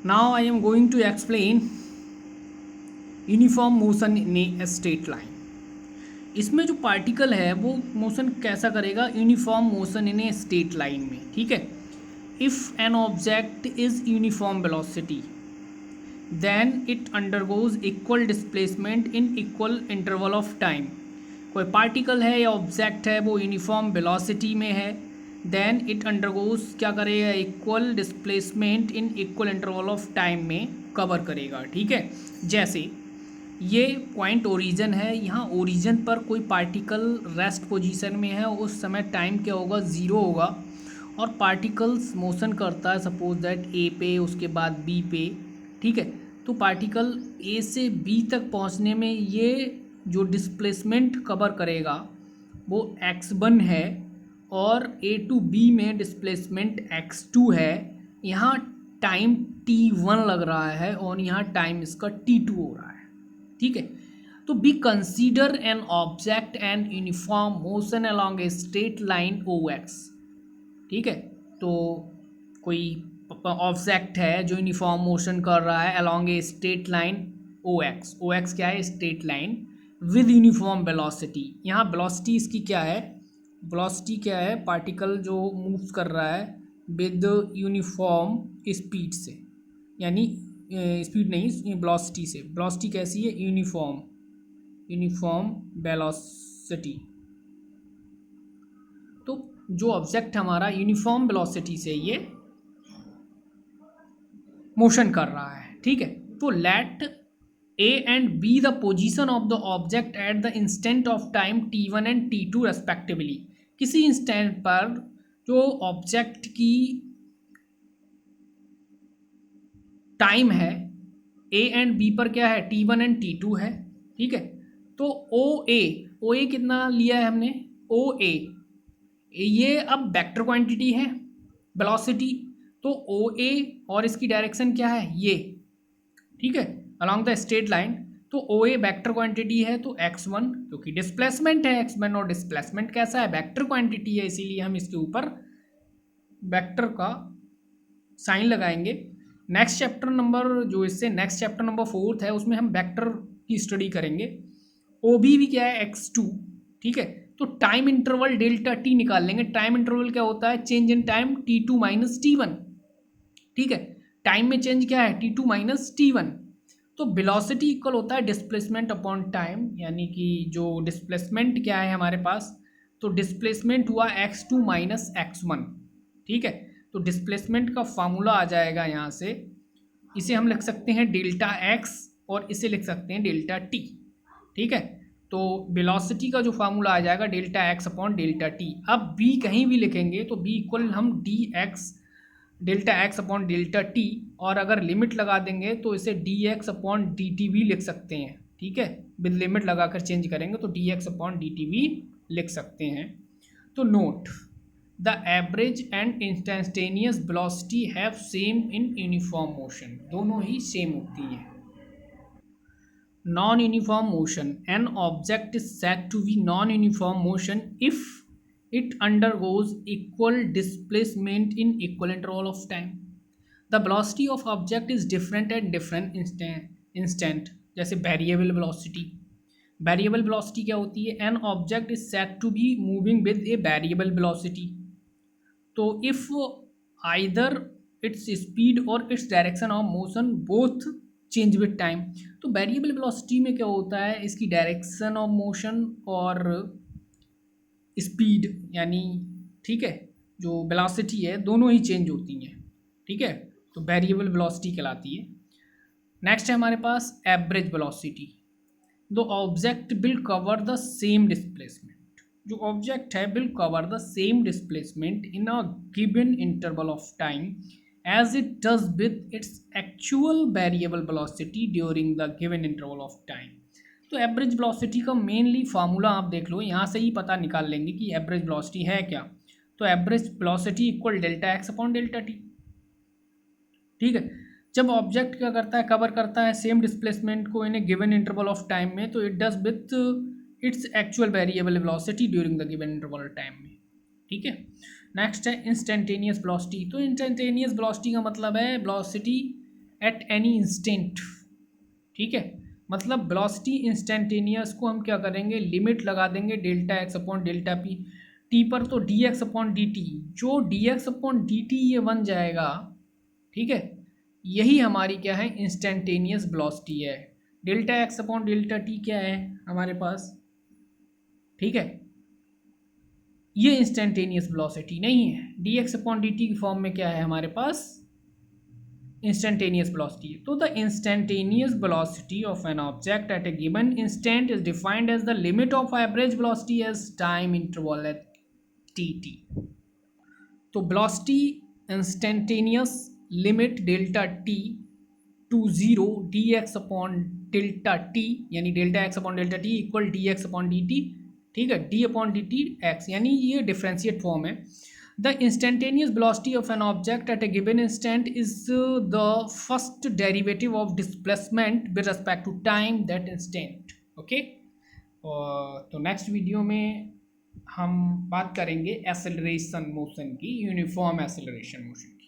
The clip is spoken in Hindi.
Now I am going to explain uniform motion in a straight line. इसमें जो पार्टिकल है वो मोशन कैसा करेगा, uniform motion in a straight line में। ठीक है, if an object is uniform velocity then it undergoes equal displacement in equal interval of time. कोई पार्टिकल है या ऑब्जेक्ट है वो यूनिफॉर्म वेलोसिटी में है, देन इट अंडरगोज क्या करेगा, equal displacement in equal interval of time में कवर करेगा। ठीक है, जैसे ये पॉइंट ओरिजिन है, यहाँ ओरिजिन पर कोई पार्टिकल रेस्ट पोजीशन में है, उस समय टाइम क्या होगा, ज़ीरो होगा। और पार्टिकल्स मोशन करता है सपोज दैट ए पे, उसके बाद बी पे। ठीक है, तो पार्टिकल ए से बी तक पहुँचने में ये जो डिस्प्लेसमेंट कवर करेगा वो x1 है, और ए टू बी में डिस्प्लेसमेंट x2 है। यहाँ टाइम t1 लग रहा है और यहाँ टाइम इसका t2 हो रहा है। ठीक है, तो be consider an object and uniform motion along a straight line O X. ठीक है, तो कोई ऑब्जेक्ट है जो यूनिफॉर्म मोशन कर रहा है along a straight line O X. O X क्या है, straight line with uniform velocity. यहाँ वेलोसिटी इसकी क्या है, वेलोसिटी क्या है, पार्टिकल जो मूव कर रहा है विद यूनिफॉर्म स्पीड से, यानी स्पीड नहीं, वेलोसिटी से। वेलोसिटी कैसी है, यूनिफॉर्म, यूनिफॉर्म वेलोसिटी। तो जो ऑब्जेक्ट हमारा यूनिफॉर्म वेलोसिटी से ये मोशन कर रहा है। ठीक है, तो let A and B the position of the object at the instant of time t1 and t2 respectively. किसी इंस्टेंट पर जो ऑब्जेक्ट की टाइम है ए एंड बी पर क्या है, t1 एंड t2 है। ठीक है, तो ओ ए कितना लिया है हमने, ओ ए, ये अब वेक्टर क्वांटिटी है वेलोसिटी, तो ओ ए और इसकी डायरेक्शन क्या है ये। ठीक है, अलोंग द स्ट्रेट लाइन, तो ओ ए वेक्टर क्वांटिटी है, तो x1 क्योंकि डिस्प्लेसमेंट है x1, और डिस्प्लेसमेंट कैसा है, वेक्टर क्वांटिटी है, इसीलिए हम इसके ऊपर वेक्टर का साइन लगाएंगे। नेक्स्ट चैप्टर नंबर जो इससे नेक्स्ट चैप्टर नंबर 4 है उसमें हम वेक्टर की स्टडी करेंगे। ओ बी भी क्या है, x2। ठीक है, तो टाइम इंटरवल डेल्टा टी निकाल लेंगे। टाइम इंटरवल क्या होता है, change in time t2 minus t1। ठीक है, टाइम में चेंज क्या है, t2 माइनस t1। तो वेलोसिटी इक्वल होता है डिस्प्लेसमेंट अपॉन टाइम, यानी कि जो डिस्प्लेसमेंट क्या है हमारे पास, तो डिस्प्लेसमेंट हुआ x2 माइनस x1। ठीक है, तो डिस्प्लेसमेंट का फार्मूला आ जाएगा यहाँ से, इसे हम लिख सकते हैं डेल्टा x और इसे लिख सकते हैं डेल्टा t। ठीक है, तो वेलोसिटी का जो फार्मूला आ जाएगा delta x upon delta t। अब b कहीं भी लिखेंगे तो b इक्वल हम D x, delta X upon delta T, और अगर लिमिट लगा देंगे तो इसे D X upon D T भी लिख सकते हैं। ठीक है, विद लिमिट लगाकर चेंज करेंगे तो D X upon D T भी लिख सकते हैं। तो note the average and instantaneous velocity have same in uniform motion, दोनों ही सेम होती हैं। Non-uniform motion, an object is said to be non-uniform motion if it undergoes equal displacement in equal interval of time. The velocity of object is different at different instant। जैसे वेरिएबल वेलोसिटी, वेरिएबल वेलोसिटी क्या होती है, an object is said to be moving with a variable velocity. तो if either its speed or its direction of motion both change with time. तो वेरिएबल वेलोसिटी में क्या होता है, इसकी डायरेक्शन ऑफ मोशन और स्पीड, यानी ठीक है जो वेलोसिटी है दोनों ही चेंज होती हैं। ठीक है, तो वेरिएबल वेलोसिटी कहलाती है। नेक्स्ट है हमारे पास average velocity. The object will cover the same displacement, जो ऑब्जेक्ट है will cover the same displacement in a given interval of time as it does with its actual variable velocity during the given interval of time। तो एवरेज वेलोसिटी का मेनली फार्मूला आप देख लो, यहाँ से ही पता निकाल लेंगे कि एवरेज वेलोसिटी है क्या। तो average velocity equal delta X upon delta T. ठीक है, जब ऑब्जेक्ट क्या करता है, कवर करता है सेम डिस्प्लेसमेंट को इन ए गिवन इंटरवल ऑफ टाइम में, तो it does with its actual variable velocity during the given interval time में। ठीक है, नेक्स्ट है इंस्टेंटेनियस वेलोसिटी। तो इंस्टेंटेनियस वेलोसिटी का मतलब है वेलोसिटी एट एनी इंस्टेंट, ठीक है। मतलब वेलोसिटी इंस्टेंटेनियस को हम क्या करेंगे, लिमिट लगा देंगे delta X upon delta P, T पर तो D X upon D T, जो D X upon D T ये बन जाएगा, ठीक है, यही हमारी क्या है इंस्टेंटेनियस वेलोसिटी है। Delta X upon delta T क्या है हमारे पास, ठीक है, ये इंस्टेंटेनियस वेलोसिटी नहीं है। D X upon D T की फॉर्म में क्या है हमारे पास instantaneous velocity. So the instantaneous velocity of an object at a given instant is defined as the limit of average velocity as time interval at tt. तो velocity instantaneous limit delta t to 0 dx upon delta t, यानी delta X upon delta T equal D X upon D T, ठीक है, D upon D T x, यानी ये डिफ्रेंशिएट फॉर्म है। The instantaneous velocity of an object at a given instant is the first derivative of displacement with respect to time that instant. Okay? तो नेक्स्ट वीडियो में हम बात करेंगे एक्सेलरेशन मोशन की, यूनिफॉर्म एक्सेलरेशन मोशन की।